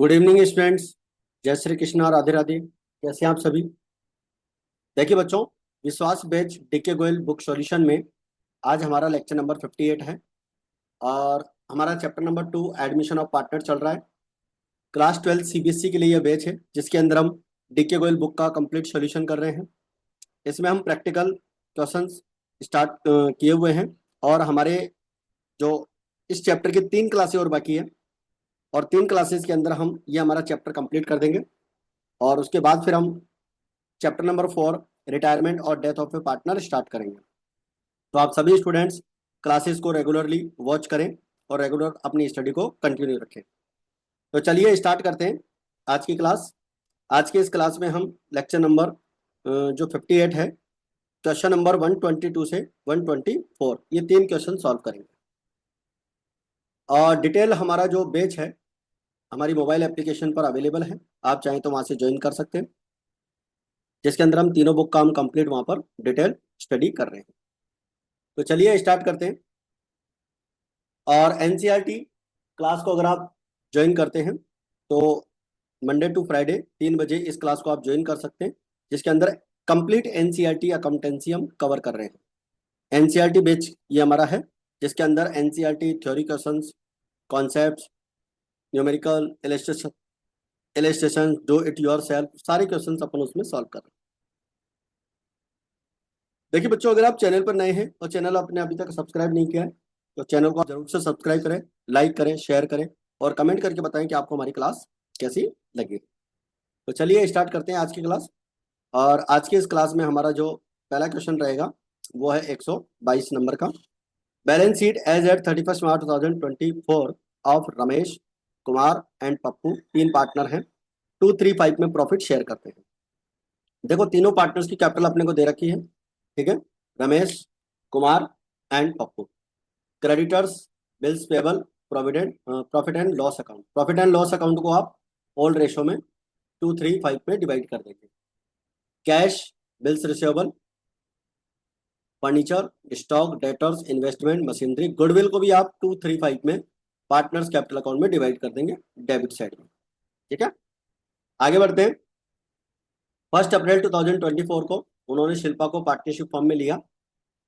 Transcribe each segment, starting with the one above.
Good evening students. जय श्री कृष्णा, राधे राधे। कैसे हैं आप सभी? देखिए बच्चों, Vishwas batch DK Goyal book solution में आज हमारा लेक्चर नंबर 58 है और हमारा chapter number 2 admission of partner चल रहा है। क्लास 12 सीबीएसई के लिए यह बैच है जिसके अंदर हम डीके गोयल बुक का कंप्लीट सॉल्यूशन कर रहे हैं। इसमें हम प्रैक्टिकल क्वेश्चंस स्टार्ट किए हुए हैं और हमारे जो इस चैप्टर की 3 क्लासें और बाकी है और 3 क्लासेस के अंदर हम ये हमारा चैप्टर कंप्लीट कर देंगे और उसके बाद फिर हम चैप्टर नंबर 4 रिटायरमेंट और death of A partner start करेंगे। तो आप सभी स्टूडेंट्स क्लासेस को रेगुलरली वॉच करें और रेगुलर अपनी स्टडी को कंटिन्यू रखें। तो चलिए स्टार्ट करते हैं आज की क्लास। आज के इस क्लास में हम लेक्चर नंबर जो 58 है, क्वेश्चन नंबर 122 से 124 ये 3 क्वेश्चन सॉल्व करेंगे। और डिटेल हमारा जो बैच है हमारी मोबाइल एप्लीकेशन पर अवेलेबल है, आप चाहें तो वहाँ से ज्वाइन कर सकते हैं, जिसके अंदर हम तीनों बुक का हम कंप्लीट वहाँ पर डिटेल स्टडी कर रहे हैं। तो चलिए स्टार्ट करते हैं। और एनसीईआरटी क्लास को अगर आप ज्वाइन करते हैं तो मंडे टू फ्राइडे 3 बजे इस क्लास को आप ज्वाइन कर सकते हैं, जिसके अंदर कंप्लीट एनसीईआरटी अकाउंटेंसी हम कवर कर रहे हैं। एनसीईआरटी बैच ये हमारा है जिसके अंदर NCERT theory questions, concepts, numerical, illustration, do it yourself, सारे क्वेश्चंस अपन उसमें सॉल्व कर रहे हैं। देखिए बच्चों, अगर आप चैनल पर नए हैं और चैनल आपने अभी तक सब्सक्राइब नहीं किया है तो चैनल को आप जरूर से सब्सक्राइब करें, लाइक करें, शेयर करें और कमेंट करके बताएं कि आपको हमारी क्लास कैसी लगी। तो चलिए स्टार्ट करते हैं आज की क्लास। और आज की इस क्लास में हमारा जो पहला क्वेश्चन रहेगा वो है 122 नंबर का। बैलेंस शीट एज एट 31 मार्च 2024 ऑफ रमेश, कुमार एंड पप्पू, 3 पार्टनर हैं, 235 में प्रॉफिट शेयर करते हैं। देखो तीनों पार्टनर्स की कैपिटल अपने को दे रखी है, ठीक है, Ramesh, Kumar and Pappu. Creditors, bills payable, provident, profit and loss account. Profit and loss account को आप ओल्ड रेशो में 235 में डिवाइड कर देंगे। Cash, bills receivable, furniture, stock, debtors, investment, machinery, goodwill को भी आप 235 में पार्टनर्स कैपिटल अकाउंट में डिवाइड कर देंगे डेबिट साइड में, ठीक है। आगे बढ़ते हैं। 1 अप्रैल 2024 को उन्होंने शिल्पा को पार्टनरशिप फॉर्म में लिया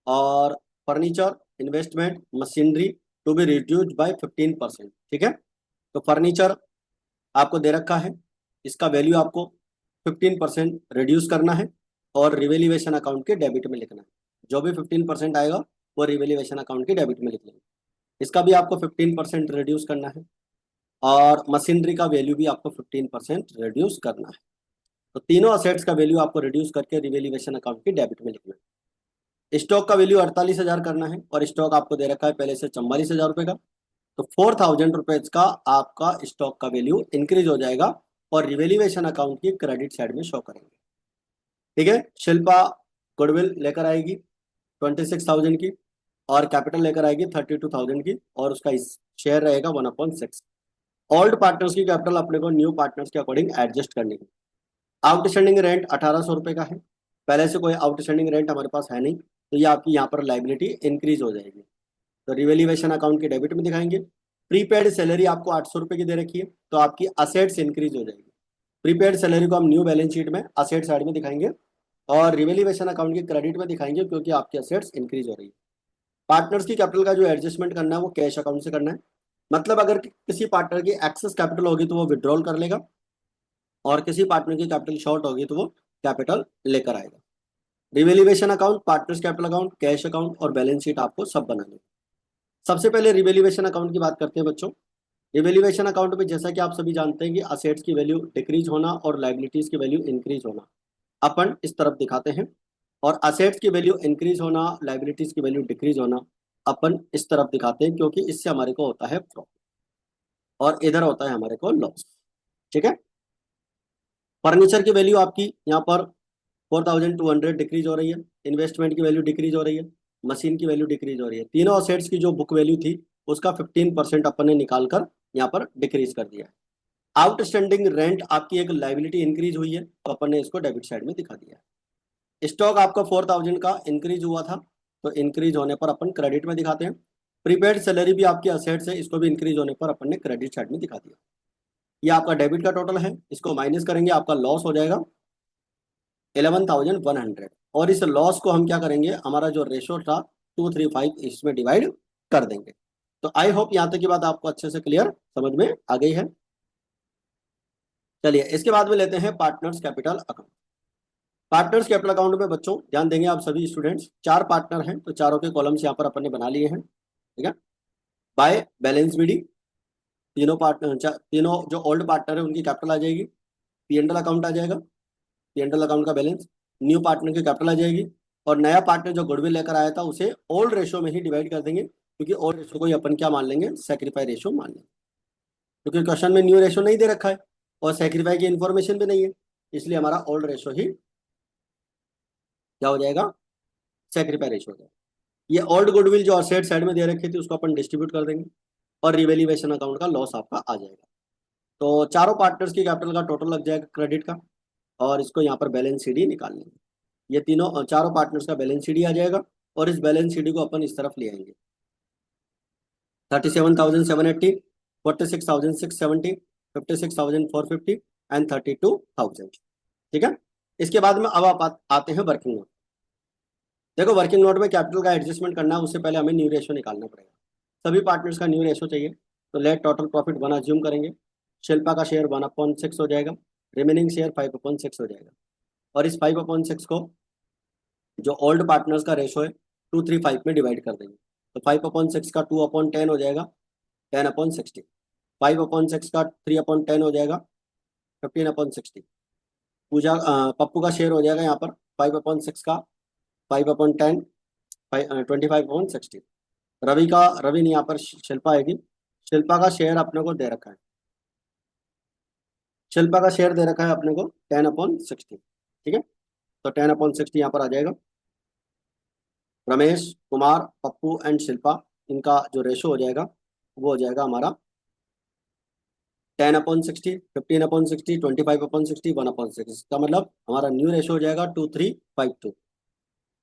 और furniture, investment, machinery to be reduced by 15%, ठीक है। तो फर्नीचर आपको दे रखा है, इसका वैल्यू आपको 15% रिड्यूस करना है और रिवेल्यूएशन अकाउंट के डेबिट में लिखना है। जो भी 15% आएगा वो रिवेल्यूएशन अकाउंट के डेबिट में लिख लेंगे, इसका भी आपको 15% रिड्यूस करना है और मशीनरी का वैल्यू भी आपको 15% रिड्यूस करना है। तो तीनों असेट्स का वैल्यू आपको रिड्यूस करके रिवेल्यूएशन अकाउंट के डेबिट में लिखना है। स्टॉक का वैल्यू 48,000 करना है और स्टॉक आपको दे रखा है पहले से 44,000 रुपये का, तो 4,000 रुपीज का आपका स्टॉक का वैल्यू इंक्रीज हो जाएगा और रिवेल्यूएशन अकाउंट की क्रेडिट साइड में शो करेंगे, ठीक है। शिल्पा गुडविल लेकर आएगी 26,000 की और कैपिटल लेकर आएगी 32,000 की और उसका शेयर रहेगा 1/6। ओल्ड पार्टनर्स की कैपिटल अपने को न्यू पार्टनर्स के अकॉर्डिंग एडजस्ट करनी है। आउटस्टैंडिंग रेंट 1,800 रुपये का है, पहले से कोई आउटस्टैंडिंग रेंट हमारे पास है नहीं, तो ये आपकी यहाँ पर लाइबिलिटी इंक्रीज हो जाएगी, तो रिवेल्यूएशन अकाउंट के डेबिट में दिखाएंगे। प्रीपेड सैलरी आपको 800 रुपये की दे रखी है, तो आपकी असेट्स इंक्रीज हो जाएगी। प्रीपेड सैलरी को हम न्यू बैलेंस शीट में असेट साइड में दिखाएंगे और रिवेल्यूएशन अकाउंट के क्रेडिट में दिखाएंगे क्योंकि आपकी असेट्स इंक्रीज हो रही है। पार्टनर्स की कैपिटल का जो एडजस्टमेंट करना है वो कैश अकाउंट से करना है, मतलब अगर किसी पार्टनर की एक्सेस कैपिटल होगी तो वो विड्रॉल कर लेगा और किसी पार्टनर की कैपिटल शॉर्ट होगी तो वो कैपिटल लेकर आएगा। Revaluation account, partners capital account, cash account और बैलेंस शीट आपको सब बनाने। सबसे पहले रिवेल्यूएशन अकाउंट की बात करते हैं बच्चों। रिवेल्यूएशन अकाउंट में जैसा कि आप सभी जानते हैं कि असेट्स की वैल्यू डिक्रीज होना और लाइबिलिटीज की वैल्यू इंक्रीज होना अपन इस तरफ दिखाते हैं, और असेट्स की वैल्यू इंक्रीज होना, लाइबिलिटीज की वैल्यू डिक्रीज होना अपन इस तरफ दिखाते हैं, क्योंकि इससे हमारे को होता है प्रॉफिट और इधर होता है हमारे को लॉस, ठीक है। फर्नीचर की वैल्यू आपकी यहाँ पर 4,200 डिक्रीज हो रही है, इन्वेस्टमेंट की वैल्यू डिक्रीज हो रही है, मशीन की वैल्यू डिक्रीज हो रही है। तीनों असेट्स की जो बुक वैल्यू थी उसका 15% अपन ने निकाल कर यहाँ पर डिक्रीज कर दिया है। आउटस्टैंडिंग रेंट आपकी एक लाइबिलिटी इंक्रीज हुई है, तो अपन ने इसको डेबिट साइड में दिखा दिया है। स्टॉक आपका 4,000 का इंक्रीज हुआ था, तो इंक्रीज होने पर अपन क्रेडिट में दिखाते हैं। प्रीपेड सैलरी भी आपकी असेट्स है, इसको भी इंक्रीज होने पर अपन ने क्रेडिट साइड में दिखा दिया। ये आपका डेबिट का टोटल है, इसको माइनस करेंगे, आपका लॉस हो जाएगा 11,100। और इस लॉस को हम क्या करेंगे, हमारा जो रेशो था 235 इसमें डिवाइड कर देंगे। तो आई होप यहाँ तक की बात आपको अच्छे से क्लियर समझ में आ गई है। चलिए इसके बाद में लेते हैं partners capital account. Partners capital account में बच्चों ध्यान देंगे आप सभी स्टूडेंट्स, 4 पार्टनर हैं, तो चारों के कॉलम्स यहाँ पर अपन ने बना लिए हैं, ठीक है। बाय बैलेंस बीडी तीनों पार्टनर, तीनों जो ओल्ड पार्टनर है उनकी कैपिटल आ जाएगी, पीएनएल अकाउंट आ जाएगा, पीएनएल अकाउंट का बैलेंस, न्यू पार्टनर की कैपिटल आ जाएगी, और नया पार्टनर जो गुडविल लेकर आया था उसे ओल्ड रेशो में ही डिवाइड कर देंगे, क्योंकि ओल्ड रेशो को ही अपन क्या मान लेंगे, सेक्रीफाई रेशो मान लेंगे, क्योंकि क्वेश्चन में न्यू रेशो नहीं दे रखा है और सेक्रीफाई की इन्फॉर्मेशन भी नहीं है, इसलिए हमारा ओल्ड रेशो ही क्या हो जाएगा, सेक्रीफाई रेशो हो जाएगा। ये ओल्ड गुडविल जो असेट साइड में दे रखी थी उसको अपन डिस्ट्रीब्यूट कर देंगे, और रिवेल्यूएशन अकाउंट का लॉस आपका आ जाएगा। तो चारों पार्टनर्स की कैपिटल का टोटल लग जाएगा क्रेडिट का, और इसको यहाँ पर बैलेंस शीट निकाल लेंगे। ये तीनों चारों पार्टनर्स का बैलेंस शीट आ जाएगा, और इस बैलेंस शीट को अपन इस तरफ ले आएंगे, 37,780, 46,670, 56,450 एंड 32,000, ठीक है। इसके बाद में अब आप आते हैं वर्किंग नोट। देखो वर्किंग नोट में कैपिटल का एडजस्टमेंट करना है, उससे पहले हमें न्यू रेशो निकालना पड़ेगा, सभी पार्टनर्स का न्यू रेशो चाहिए। तो लेट टोटल प्रॉफिट 1 अज्यूम करेंगे, शिल्पा का शेयर 1/6 हो जाएगा, रिमेनिंग शेयर 5/6 हो जाएगा, और इस 5/6 को जो ओल्ड पार्टनर्स का रेशो है 235 में डिवाइड कर देंगे। तो 5/6 का 2/10 हो जाएगा 10/60, 5/6 का 3/10 हो जाएगा 15/60। पप्पू का शेयर हो जाएगा यहाँ पर 5/6 का 5/10 25/60। रवि नहीं, यहाँ पर शिल्पा आएगी, शिल्पा का शेयर अपने को दे रखा है, शिल्पा का शेयर दे रखा है अपने को 10/60, ठीक है। तो 10/60 यहाँ पर आ जाएगा। रमेश, कुमार, पप्पू एंड शिल्पा, इनका जो रेशो हो जाएगा वो हो जाएगा हमारा 10/60, 15/60, 25/60, 1/6, का मतलब हमारा न्यू रेशो हो जाएगा 2352।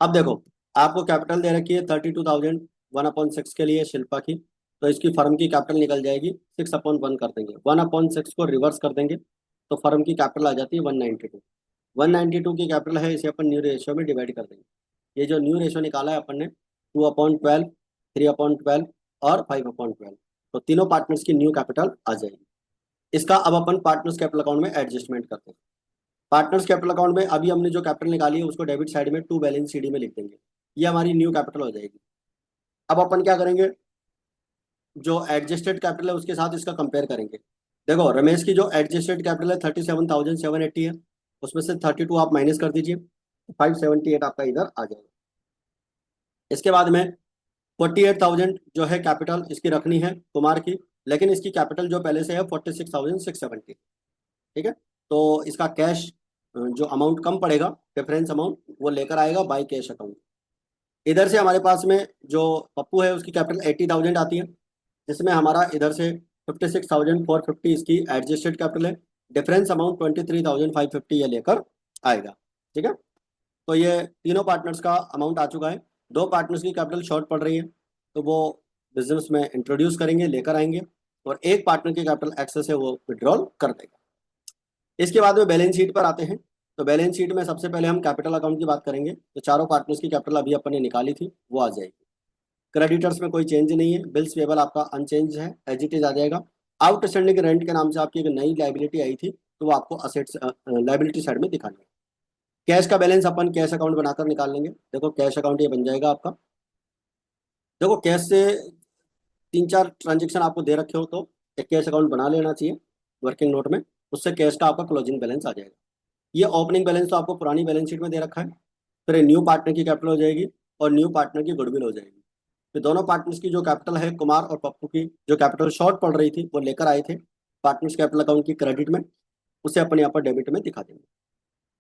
अब देखो आपको कैपिटल दे रखी है 32,000 1/6 के लिए शिल्पा की, तो इसकी फर्म की कैपिटल निकल जाएगी 6/1 कर देंगे, 1/6 को रिवर्स कर देंगे, तो फर्म की कैपिटल आ जाती है 192। 192 की कैपिटल है, इसे अपन न्यू रेशियो में डिवाइड कर देंगे। ये जो न्यू रेशियो निकाला है अपन ने 2/12, 3/12 और 5/12, तो तीनों पार्टनर्स की न्यू कैपिटल आ जाएगी। इसका अब अपन पार्टनर्स कैपिटल अकाउंट में एडजस्टमेंट करते हैं। पार्टनर्स कैपिटल अकाउंट में अभी हमने जो कैपिटल निकाली है उसको डेबिट साइड में टू बैलेंस शीट में लिख देंगे, ये हमारी न्यू कैपिटल हो जाएगी। अब अपन क्या करेंगे, जो एडजस्टेड कैपिटल है उसके साथ इसका कंपेयर करेंगे। देखो रमेश की जो एडजस्टेड कैपिटल है 37,780 है, उसमें से 32 आप माइनस कर दीजिए, 578 आपका इधर आ जाएगा। इसके बाद में 48,000 जो है कैपिटल इसकी रखनी है कुमार की, लेकिन इसकी कैपिटल जो पहले से है 46,670, ठीक है। तो इसका कैश जो अमाउंट कम पड़ेगा, डिफरेंस अमाउंट वो लेकर आएगा बाई कैश अकाउंट। इधर से हमारे पास में जो पप्पू है उसकी कैपिटल 80,000 आती है, जिसमें हमारा इधर से 56,450 इसकी एडजस्टेड कैपिटल है, डिफरेंस अमाउंट 23,550 ये लेकर आएगा, ठीक है। तो ये तीनों पार्टनर्स का अमाउंट आ चुका है। दो पार्टनर्स की कैपिटल शॉर्ट पड़ रही है, तो वो बिजनेस में इंट्रोड्यूस करेंगे, लेकर आएंगे, और एक पार्टनर की कैपिटल एक्सेस है वो विड्रॉल कर देगा। इसके बाद में बैलेंस शीट पर आते हैं। तो बैलेंस शीट में सबसे पहले हम कैपिटल अकाउंट की बात करेंगे, तो चारों पार्टनर्स की कैपिटल अभी अपन ने निकाली थी वो आ जाएगी। क्रेडिटर्स में कोई चेंज नहीं है, बिल्स पेबल आपका अनचेंज है, एज इट इज आ जाएगा। आउटस्टैंडिंग रेंट के नाम से आपकी एक नई लाइबिलिटी आई थी, तो वो आपको असेट्स लाइबिलिटी साइड में दिखानी है। कैश का बैलेंस अपन कैश अकाउंट बनाकर निकाल लेंगे। देखो कैश अकाउंट ये बन जाएगा आपका। देखो कैश से 3-4 ट्रांजेक्शन आपको दे रखे हो तो एक कैश अकाउंट बना लेना चाहिए वर्किंग नोट में, उससे कैश का आपका क्लोजिंग बैलेंस आ जाएगा। ये ओपनिंग बैलेंस तो आपको पुरानी बैलेंस शीट में दे रखा है, फिर न्यू पार्टनर की कैपिटल हो जाएगी और न्यू पार्टनर की गुडविल हो जाएगी। फिर दोनों पार्टनर्स की जो कैपिटल है, कुमार और पप्पू की जो कैपिटल शॉर्ट पड़ रही थी वो लेकर आए थे पार्टनर्स कैपिटल अकाउंट की क्रेडिट में, उसे अपन यहाँ पर डेबिट में दिखा देंगे।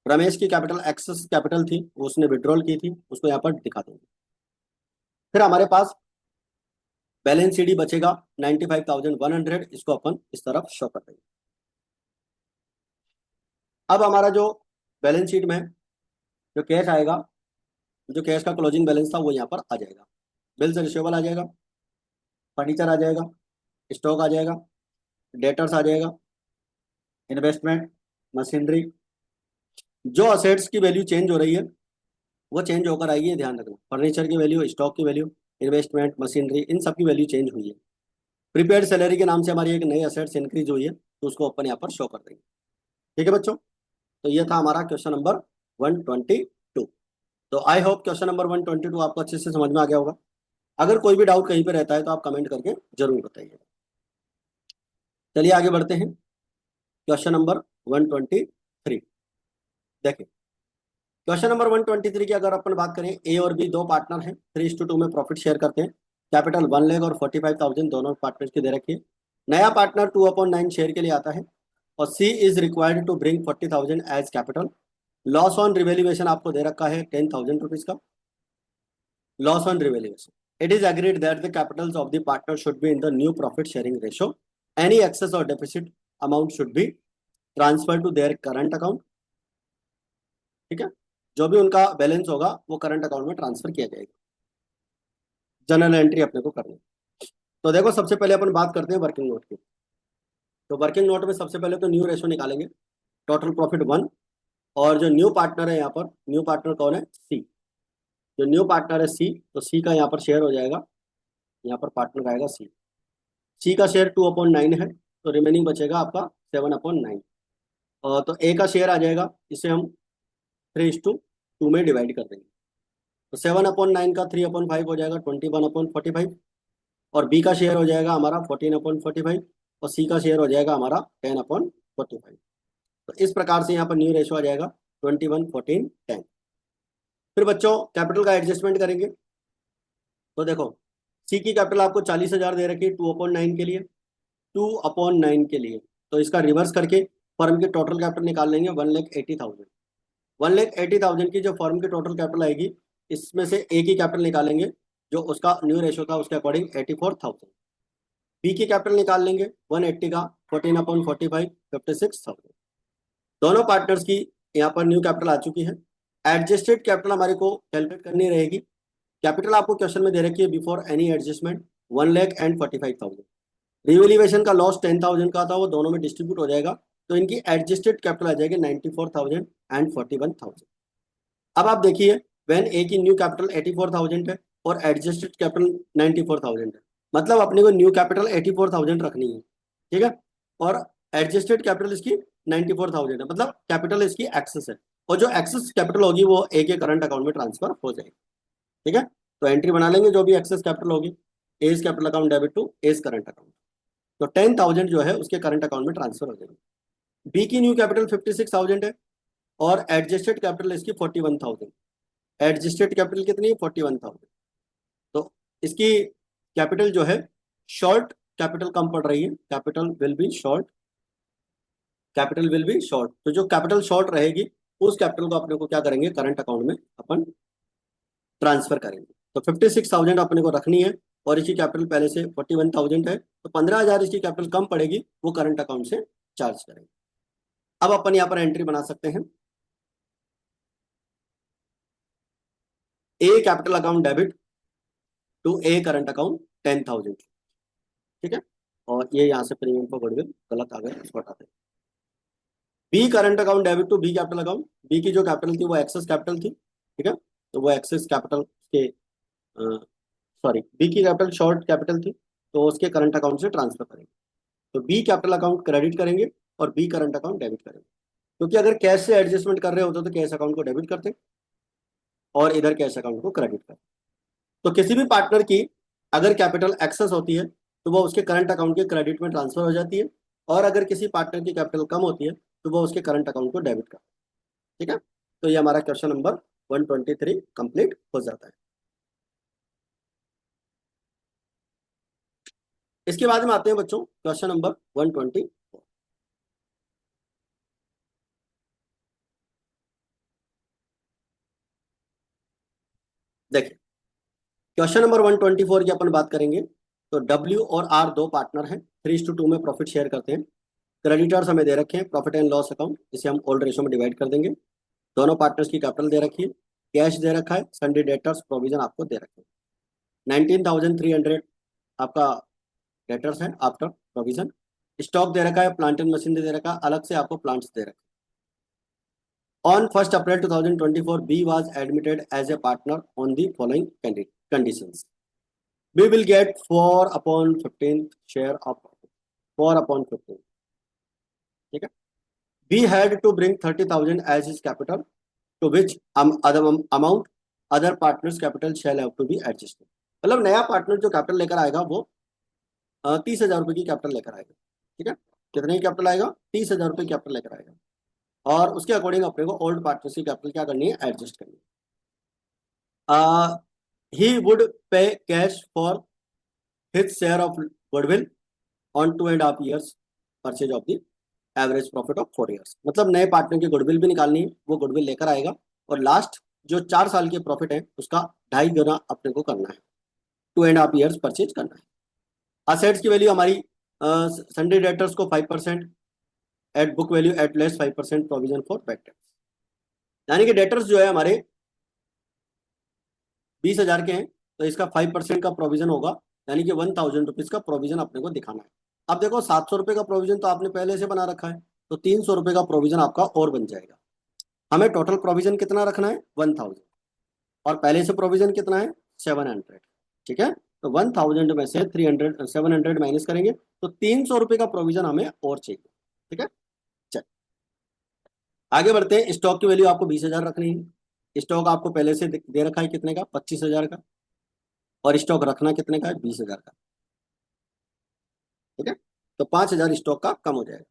रमेश की कैपिटल एक्सेस कैपिटल थी, वो उसने विड्रॉल की थी, उसको यहाँ पर दिखा देंगे। फिर हमारे पास बैलेंस शीट बचेगा 95,100, इसको अपन इस तरफ शो कर देंगे। अब हमारा जो बैलेंस शीट में जो कैश आएगा, जो कैश का क्लोजिंग बैलेंस था वो यहाँ पर आ जाएगा। बिल्स रिसीवेबल आ जाएगा, फर्नीचर आ जाएगा, स्टॉक आ जाएगा, डेटर्स आ जाएगा, इन्वेस्टमेंट, मशीनरी, जो असेट्स की वैल्यू चेंज हो रही है वो चेंज होकर आएगी, ये ध्यान रखना। फर्नीचर की वैल्यू, स्टॉक की वैल्यू, इन्वेस्टमेंट, मशीनरी, इन सब की वैल्यू चेंज हुई है। प्रीपेड सैलरी के नाम से हमारी एक नई असेट्स इंक्रीज हुई है, तो उसको अपन यहाँ पर शो कर देंगे। ठीक है बच्चों, तो ये था हमारा क्वेश्चन नंबर 122। तो आई होप क्वेश्चन नंबर 122 आपको अच्छे से समझ में आ गया होगा। अगर कोई भी डाउट कहीं पे रहता है तो आप कमेंट करके जरूर बताइए। चलिए आगे बढ़ते हैं, क्वेश्चन नंबर 123। देखिए, क्वेश्चन नंबर 123 की अगर अपन बात करें, ए और बी दो पार्टनर हैं, 3:2 में प्रॉफिट शेयर करते हैं। कैपिटल 1 लाख और 45,000 दोनों पार्टनर्स की दे रखी है। नया पार्टनर 2/9 शेयर के लिए आता है और C is required to bring 40,000 as capital. Loss on revaluation आपको दे रखा है 10,000 रुपीज का, loss on revaluation. It is agreed that the capitals of the partner should be in the new profit sharing ratio. Any excess और deficit amount should be transfer to their current account. ठीक है, जो भी उनका balance होगा वो current account में transfer किया जाएगा। जनरल एंट्री अपने को करनी है। तो देखो, सबसे पहले अपन बात करते हैं वर्किंग नोट की। तो वर्किंग नोट में सबसे पहले तो न्यू रेशो निकालेंगे, टोटल प्रॉफिट 1। और जो न्यू पार्टनर है यहाँ पर, न्यू पार्टनर कौन है? सी। जो न्यू पार्टनर है सी, तो सी का यहाँ पर शेयर हो जाएगा, यहाँ पर पार्टनर आएगा सी। सी का शेयर 2/9 है, तो रिमेनिंग बचेगा आपका 7/9। और तो ए का शेयर आ जाएगा, इसे हम 3:2 में डिवाइड कर देंगे। तो 7/9 का 3/5 हो जाएगा 21/45। और बी का शेयर हो जाएगा हमारा 14/45 और सी का शेयर हो जाएगा हमारा 10/45। तो इस प्रकार से यहाँ पर न्यू रेशो आ जाएगा 21, 14, 10। फिर बच्चों कैपिटल का एडजस्टमेंट करेंगे। तो देखो, सी की कैपिटल आपको 40,000 दे रखी है 2/9 के लिए, 2/9 के लिए। तो इसका रिवर्स करके फर्म की टोटल कैपिटल निकाल लेंगे 1,80,000। 1,80,000 की जो फर्म की टोटल कैपिटल आएगी, इसमें से ए की कैपिटल निकालेंगे जो उसका न्यू रेशो था उसके अकॉर्डिंग 84,000। बी की कैपिटल निकाल लेंगे 180 का 14/45 56,000। दोनों पार्टनर्स की यहाँ पर न्यू कैपिटल आ चुकी है। एडजस्टेड कैपिटल हमारे को कैलकुलेट करनी रहेगी। कैपिटल आपको क्वेश्चन में दे रखी है बिफोर एनी एडजस्टमेंट 1,45,000। रिवेल्यूएशन का लॉस 10,000 का था, वो दोनों में डिस्ट्रीब्यूट हो जाएगा, तो इनकी एडजस्टेड कैपिटल आ जाएगी 94,000 एंड 41,000। अब आप देखिए, व्हेन ए की न्यू कैपिटल 84,000 है और एडजस्टेड कैपिटल 94,000 है, मतलब अपने को न्यू कैपिटल 84,000 रखनी है। ठीक है, और एडजस्टेड कैपिटल इसकी 94,000 है, मतलब कैपिटल इसकी एक्सेस है, और जो एक्सेस कैपिटल होगी वो ए के करंट अकाउंट में ट्रांसफर हो जाएगी। ठीक है, तो एंट्री बना लेंगे जो भी एक्सेस कैपिटल होगी, A's capital account debit to A's current account. तो 10,000 जो है उसके करंट अकाउंट में ट्रांसफर हो जाएगी। बी की न्यू कैपिटल 56,000 है और एडजस्टेड कैपिटल इसकी 41,000। एडजस्टेड कैपिटल कितनी है? 41,000। तो इसकी कैपिटल जो है शॉर्ट कैपिटल कम पड़ रही है, capital will be short, capital will be short. तो जो कैपिटल शॉर्ट रहेगी उस कैपिटल को अपने को क्या करेंगे, करंट अकाउंट में अपन ट्रांसफर करेंगे। तो 56,000 अपने को रखनी है और इसकी कैपिटल पहले से 41,000 है, तो 15,000 इसकी कैपिटल कम पड़ेगी, वो करंट अकाउंट से चार्ज करेंगे। अब अपन यहाँ पर एंट्री बना सकते हैं, A capital account debit to A current account 10,000। ठीक है, और ये यहाँ से प्रीमियम पर गुडविल गलत आ गया, इसको हटा दें। B current account debit to B capital account. B की जो कैपिटल थी वो एक्सेस कैपिटल थी। ठीक है, तो वो एक्सेस कैपिटल के, सॉरी, बी की कैपिटल शॉर्ट कैपिटल थी, तो उसके करंट अकाउंट से ट्रांसफर करेंगे। तो बी कैपिटल अकाउंट क्रेडिट करेंगे और बी करंट अकाउंट डेबिट करेंगे, क्योंकि अगर कैश से एडजस्टमेंट कर रहे होते तो कैश अकाउंट को डेबिट करते और इधर कैश अकाउंट को क्रेडिट करते। तो किसी भी पार्टनर की अगर कैपिटल एक्सेस होती है तो वो उसके करंट अकाउंट के क्रेडिट में ट्रांसफर हो जाती है, और अगर किसी पार्टनर की कैपिटल कम होती है तो वो उसके करंट अकाउंट को डेबिट करता है। ठीक है, तो ये हमारा क्वेश्चन नंबर 123 कंप्लीट हो जाता है। इसके बाद में आते हैं बच्चों क्वेश्चन नंबर 120। देखिए, क्वेश्चन नंबर 124 की अपन बात करेंगे। तो डब्ल्यू और आर दो पार्टनर हैं, 3:2 में प्रॉफिट शेयर करते हैं। क्रेडिटर्स हमें दे रखे हैं प्रॉफिट एंड लॉस अकाउंट, इसे हम ओल्ड रेशो में डिवाइड कर देंगे। दोनों पार्टनर्स की कैपिटल दे रखी है, कैश दे रखा है, सन्डे डेटर्स प्रोविजन आपको दे रखे हैं। 19,300 आपका डेटर्स है आफ्टर प्रोविजन। स्टॉक दे रखा है, प्लांट एंड मशीनरी दे रखा है, अलग से आपको प्लांट्स दे रखा है। On 1st April 2024, B was admitted as a partner on the following conditions. B will get 4/15 share of 4/15. ठीक है। B had to bring 30,000 as his capital, to which other amount other partners capital shall have to be adjusted. मतलब नया partner जो capital लेकर आएगा वो 30,000 रुपए की कैपिटल लेकर आएगा। ठीक है, कितने की कैपिटल आएगा? 30,000 रुपए की कैपिटल लेकर आएगा, और उसके अकॉर्डिंग अपने को ओल्ड पार्टनर्स की कैपिटल क्या करनी है? एडजस्ट करनी है। He would pay cash for his share of goodwill on 2.5 years purchase of the average profit of 4 years. मतलब नए पार्टनर की गुडविल भी निकालनी है, वो गुडविल लेकर आएगा, और लास्ट जो 4 साल के प्रॉफिट है उसका 2.5 गुना अपने को करना है, 2.5 years परचेज करना है। असेट्स की वैल्यू हमारी सन्डे डेटर्स को 5% at book value at less 5% provision for bad debts. यानी कि डेटर्स जो है हमारे 20,000 के हैं, तो इसका 5% का प्रोविजन होगा, यानी कि 1,000 रुपीज का प्रोविजन अपने को दिखाना है। अब देखो 700 रुपए का प्रोविजन तो आपने पहले से बना रखा है, तो 300 रुपए का प्रोविजन आपका और बन जाएगा। हमें टोटल प्रोविजन कितना रखना है? 1,000, और पहले से प्रोविजन कितना है? 700। ठीक है, तो 1,000 में से 700 माइनस करेंगे तो 300 रुपए का प्रोविजन हमें और चाहिए। ठीक है, चल आगे बढ़ते हैं। स्टॉक की वैल्यू आपको 20,000 रखनी है। स्टॉक आपको पहले से दे रखा है कितने का? 25,000 का, और स्टॉक रखना कितने का है? 20,000 का। ठीक है, तो 5,000 स्टॉक का कम हो जाएगा।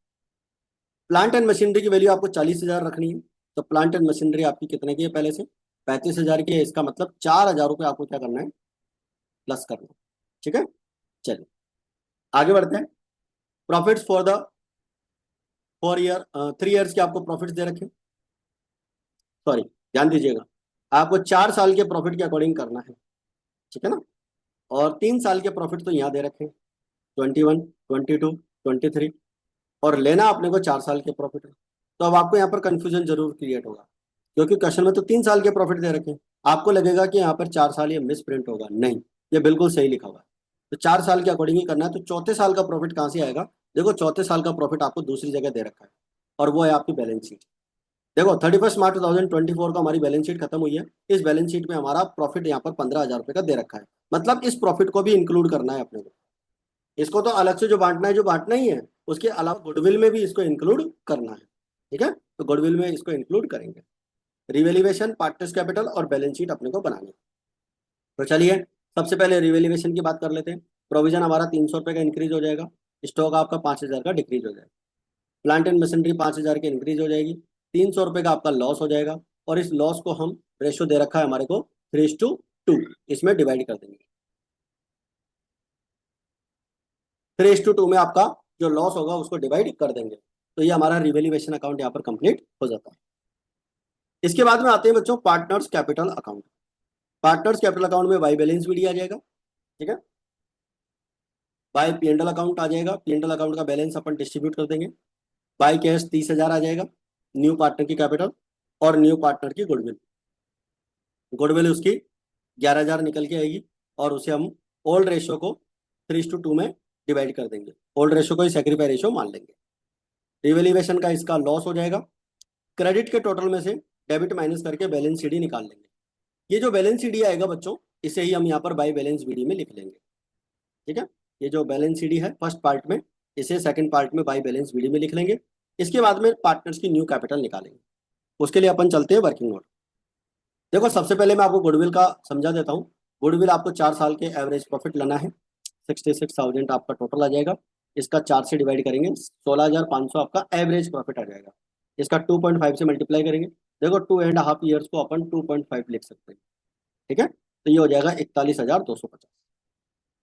प्लांट एंड मशीनरी की वैल्यू आपको 40,000 रखनी है, तो प्लांट एंड मशीनरी आपकी कितने की है? पहले से 35,000 की है। इसका मतलब 4,000 रुपये आपको क्या करना है? प्लस करना है। ठीक है, चलिए आगे बढ़ते हैं। प्रॉफिट्स फॉर द 3 ईयर्स के आपको प्रॉफिट्स दे रखे, सॉरी ध्यान दीजिएगा, आपको 4 साल के प्रॉफिट के अकॉर्डिंग करना है। ठीक है ना, और 3 साल के प्रॉफिट तो यहाँ दे रखे हैं, 21, 22, 23, और लेना अपने को 4 साल के प्रॉफिट है। तो अब आपको यहाँ पर कंफ्यूजन जरूर क्रिएट होगा, क्योंकि क्वेश्चन में तो 3 साल के प्रॉफिट दे रखे हैं। आपको लगेगा कि यहाँ पर 4 साल ये मिस प्रिंट होगा, नहीं, ये बिल्कुल सही लिखा हुआ है। तो 4 साल के अकॉर्डिंग ही करना है। तो चौथे साल का प्रॉफिट कहाँ से आएगा? देखो चौथे साल का प्रॉफिट आपको दूसरी जगह दे रखा है, और वो है आपकी बैलेंस शीट। देखो 31 मार्च 2024 को हमारी बैलेंस शीट खत्म हुई है। इस बैलेंस शीट में हमारा प्रॉफिट यहाँ पर 15,000 रुपये का दे रखा है, मतलब इस प्रॉफिट को भी इंक्लूड करना है अपने को। इसको तो अलग से जो बांटना है, जो बांटना ही है, उसके अलावा गुडविल में भी इसको इंक्लूड करना है। ठीक है, तो गुडविल में इसको इंक्लूड करेंगे। रिवैल्यूएशन, पार्टनर्स कैपिटल और बैलेंस शीट अपने को बनानी है। तो चलिए सबसे पहले रिवैल्यूएशन की बात कर लेते हैं। प्रोविजन हमारा 300 रुपये का इंक्रीज हो जाएगा, स्टॉक आपका 5,000 का डिक्रीज हो जाएगा, प्लांट एंड मशीनरी 5,000 की इंक्रीज हो जाएगी, 300 रुपये का आपका लॉस हो जाएगा, और इस लॉस को हम रेशो दे रखा है हमारे को 3:2, इसमें डिवाइड कर देंगे। 3:2 में आपका जो लॉस होगा उसको डिवाइड कर देंगे, तो ये हमारा रिवैल्यूएशन अकाउंट यहाँ पर कंप्लीट हो जाता है। इसके बाद में आते हैं बच्चों partners capital account. Partners capital account में बाय बैलेंस भी दिया जाएगा। ठीक है, बाय P&L अकाउंट आ जाएगा, P&L अकाउंट का बैलेंस अपन डिस्ट्रीब्यूट कर देंगे। बाय कैश 30,000 आ जाएगा, न्यू पार्टनर की कैपिटल और न्यू पार्टनर की गुडविल। गुडविल उसकी 11,000 निकल के आएगी, और उसे हम ओल्ड रेशो को 3:2 में डिवाइड कर देंगे। ओल्ड रेशो को ही सेक्रीफाई रेशो मान लेंगे। रिवैल्यूएशन का इसका लॉस हो जाएगा। क्रेडिट के टोटल में से डेबिट माइनस करके बैलेंस शीट निकाल लेंगे। ये जो बैलेंस शीट आएगा बच्चों, इसे ही हम यहाँ पर बाय बैलेंस बीडी में लिख लेंगे। ठीक है, ये जो बैलेंस शीट है फर्स्ट पार्ट में, इसे सेकंड पार्ट में बाय बैलेंस बीडी में लिख लेंगे। इसके बाद में पार्टनर्स की न्यू कैपिटल निकालेंगे। उसके लिए अपन चलते हैं वर्किंग नोट। देखो सबसे पहले मैं आपको गुडविल का समझा देता हूँ। गुडविल आपको 4 साल के एवरेज प्रॉफिट लाना है, 66,000 आपका टोटल आ जाएगा। इसका 4 से डिवाइड करेंगे, 16,500 आपका एवरेज प्रॉफिट आ जाएगा। इसका 2.5 से मल्टीप्लाई करेंगे। देखो 2.5 ईयर्स को अपन 2.5 लिख सकते हैं। ठीक है, तो ये हो जाएगा 41,250।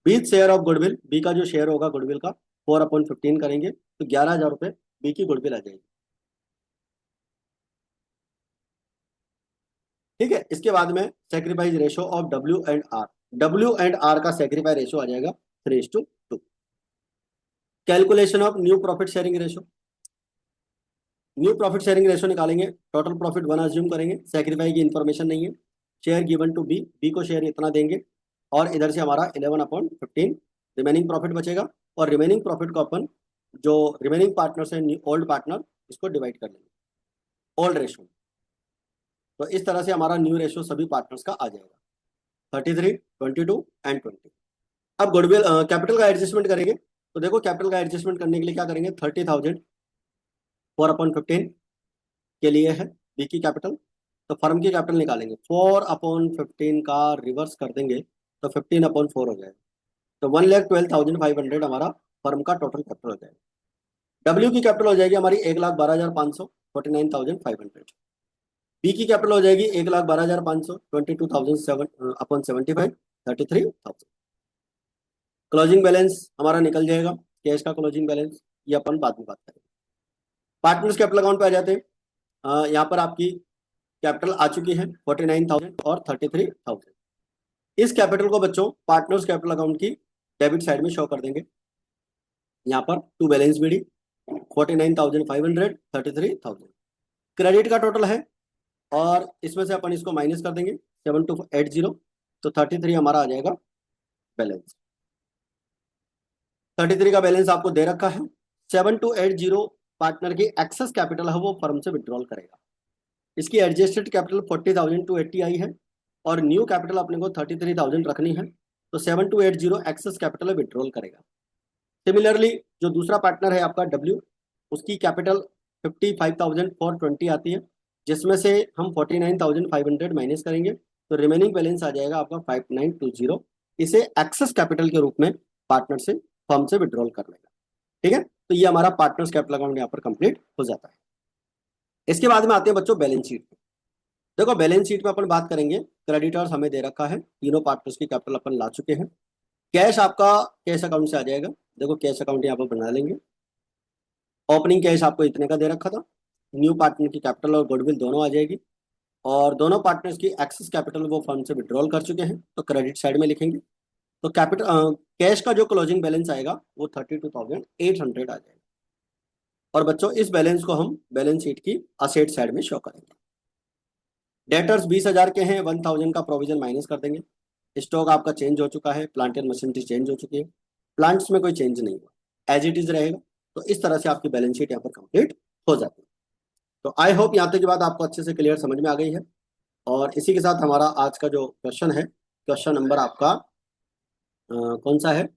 B share of goodwill, B का जो शेयर होगा गुडविल का 4/15 करेंगे, तो 11,000 रुपये बी की गुडविल आ जाएगी। ठीक है, इसके बाद में sacrifice ratio of W&R, W&R का सेक्रीफाइस रेशो आ जाएगा 3:2। Calculation of new profit sharing ratio, new profit sharing ratio निकालेंगे। टोटल प्रॉफिट 1 अज्यूम करेंगे, सेक्रीफाइस की इन्फॉर्मेशन नहीं है। Share given to B, B को शेयर इतना देंगे, और इधर से हमारा 11/15 रिमेनिंग प्रॉफिट बचेगा, और रिमेनिंग प्रॉफिट को अपन जो रिमेनिंग पार्टनर्स है ओल्ड पार्टनर, इसको डिवाइड कर लेंगे ओल्ड रेशो। तो इस तरह से हमारा न्यू रेशो सभी पार्टनर्स का आ जाएगा 33, 22 एंड 20। अब गुडविल कैपिटल का एडजस्टमेंट करेंगे। तो देखो कैपिटल का एडजस्टमेंट करने के लिए क्या करेंगे, 30,000 4/15 के लिए है बी की कैपिटल, तो फर्म की कैपिटल निकालेंगे 4/15 का रिवर्स कर देंगे तो 15/4 हो जाएगा। तो 1,12,500 हमारा फर्म का टोटल कैपिटल हो जाएगा। डब्ल्यू की कैपिटल हो जाएगी हमारी 1,12,500 49,500। बी की कैपिटल हो जाएगी 1,12,500 22,007/75 33,000। क्लोजिंग बैलेंस हमारा निकल जाएगा, कैश का क्लोजिंग बैलेंस, ये अपन बाद में बात करेंगे। पार्टनर्स कैपिटल अकाउंट पे आ जाते हैं। यहाँ पर आपकी कैपिटल आ चुकी है 49,000 और 33,000। इस कैपिटल को बच्चों पार्टनर्स कैपिटल अकाउंट की डेबिट साइड में शो कर देंगे। यहाँ पर टू बैलेंस बीडी 49,500 33,000 क्रेडिट का टोटल है, और इसमें से अपन इसको माइनस कर देंगे 7280, तो 33 हमारा आ जाएगा बैलेंस। 33 का बैलेंस आपको दे रखा है। 7280 पार्टनर की एक्सेस कैपिटल है, वो फर्म से विड्रॉल करेगा। इसकी एडजस्टेड कैपिटल 40,000 टू 80 आई है, और न्यू कैपिटल अपने को 33,000 रखनी है, तो 7280 एक्सेस कैपिटल विड्रॉल करेगा। सिमिलरली जो दूसरा पार्टनर है आपका डब्ल्यू, उसकी कैपिटल 55,420 आती है, जिसमें से हम 49,500 माइनस करेंगे, तो रिमेनिंग बैलेंस आ जाएगा आपका 5920। इसे एक्सेस कैपिटल के रूप में पार्टनर से फर्म से विड्रॉल कर लेगा। ठीक है, तो ये हमारा पार्टनर्स कैपिटल अकाउंट यहाँ पर कंप्लीट हो जाता है। इसके बाद में आते हैं बच्चों बैलेंस शीट। देखो बैलेंस शीट में अपन बात करेंगे, क्रेडिटर्स हमें दे रखा है, तीनों पार्टनर्स की कैपिटल अपन ला चुके हैं। कैश आपका कैश अकाउंट से आ जाएगा। देखो कैश अकाउंट यहाँ पर बना लेंगे। ओपनिंग कैश आपको इतने का दे रखा था। न्यू पार्टनर की कैपिटल और गुडविल दोनों आ जाएगी, और दोनों पार्टनर्स की एक्सेस कैपिटल वो फर्म से विड्रॉल कर चुके हैं, तो क्रेडिट साइड में लिखेंगे। तो कैपिटल कैश का जो क्लोजिंग बैलेंस आएगा वो 32,800 आ जाएगा। और बच्चों इस बैलेंस को हम बैलेंस शीट की असेट साइड में शो करेंगे। डेटर्स 20,000 के हैं, 1,000 का प्रोविजन माइनस कर देंगे। स्टॉक आपका चेंज हो चुका है, प्लांट एंड मशीनरी चेंज हो चुकी है, प्लांट्स में कोई चेंज नहीं हुआ, एज इट इज रहेगा। तो इस तरह से आपकी बैलेंस शीट यहाँ पर कंप्लीट हो जाती है। तो आई होप यहाँ तक की बात आपको अच्छे से क्लियर समझ में आ गई है। और इसी के साथ हमारा आज का जो क्वेश्चन है, क्वेश्चन नंबर आपका कौन सा है,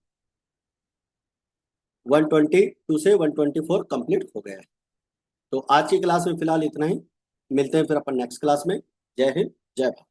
122 से 124 कंप्लीट हो गया है। तो आज की क्लास में फिलहाल इतना ही, मिलते हैं फिर अपन नेक्स्ट क्लास में। जय हिंद, जय भारत।